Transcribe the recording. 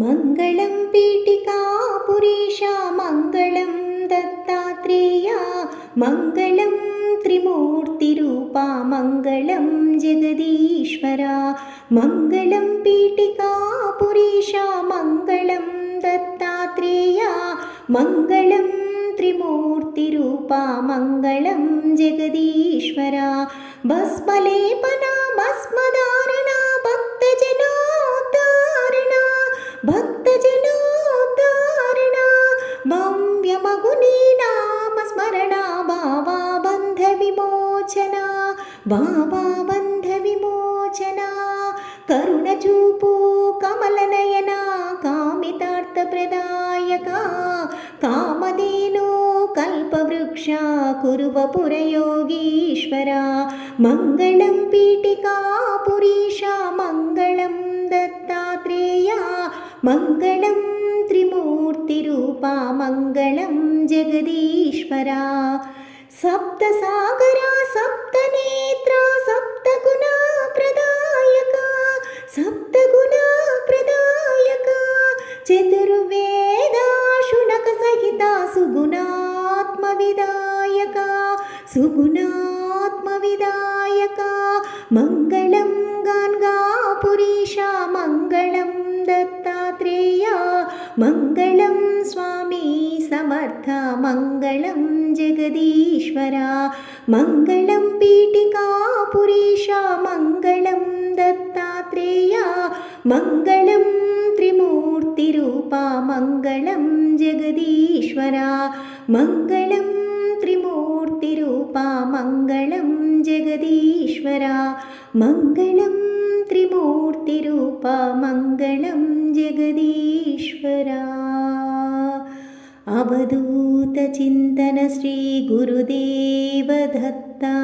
मङ्गलं पीठिकापुरीशा मङ्गलं दत्तात्रेया मङ्गलं त्रिमूर्तिरूपा मङ्गलं जगदीश्वरा मङ्गलं पीठिकापुरीशा मङ्गलं दत्तात्रेया मङ्गलं त्रिमूर्तिरूपा मङ्गलं जगदीश्वरा भस्मलेपना भस्मधारणा भक्तजनोद्धारणा भक्तजनोद्धारणा भव्यमगुनी नाम स्मरणा भावाबन्धविमोचना भावाबन्धविमोचना करुणचूपु कमलनयना कामितार्थप्रदायका कामधेनो कल्पवृक्षा कुर्वपुरयोगीश्वरा मङ्गलं पीठिकापुरीशा मङ्गलं दत्तात्रेया मङ्गलं त्रिमूर्तिरूपा मङ्गलं जगदीश्वरा सप्तसागरा सप्तनेत्रा सप्तगुणप्रदायका सप्तगुणप्रदायका चतुर्वेदा शुनकसहिता सुगुणात्मविदायका सुगुणात्मविदायका मङ्गलं गान्गापुरीशा मङ्गलं दत्तात्रेया मङ्गलं स्वामी समर्थ मङ्गलं जगदीश्वरा मङ्गलं पीठिकापुरीशा मङ्गलं दत्तात्रेया मङ्गलं त्रिमूर्तिरूपा मङ्गलं जगदीश्वरा मङ्गलं त्रिमूर्तिरूपा मङ्गलं जगदीश्वरा मङ्गलं त्रिमूर्तिरूपा मङ्गलं जगदीश्वरा अवधूतचिन्तन श्री गुरुदेव दत्ता।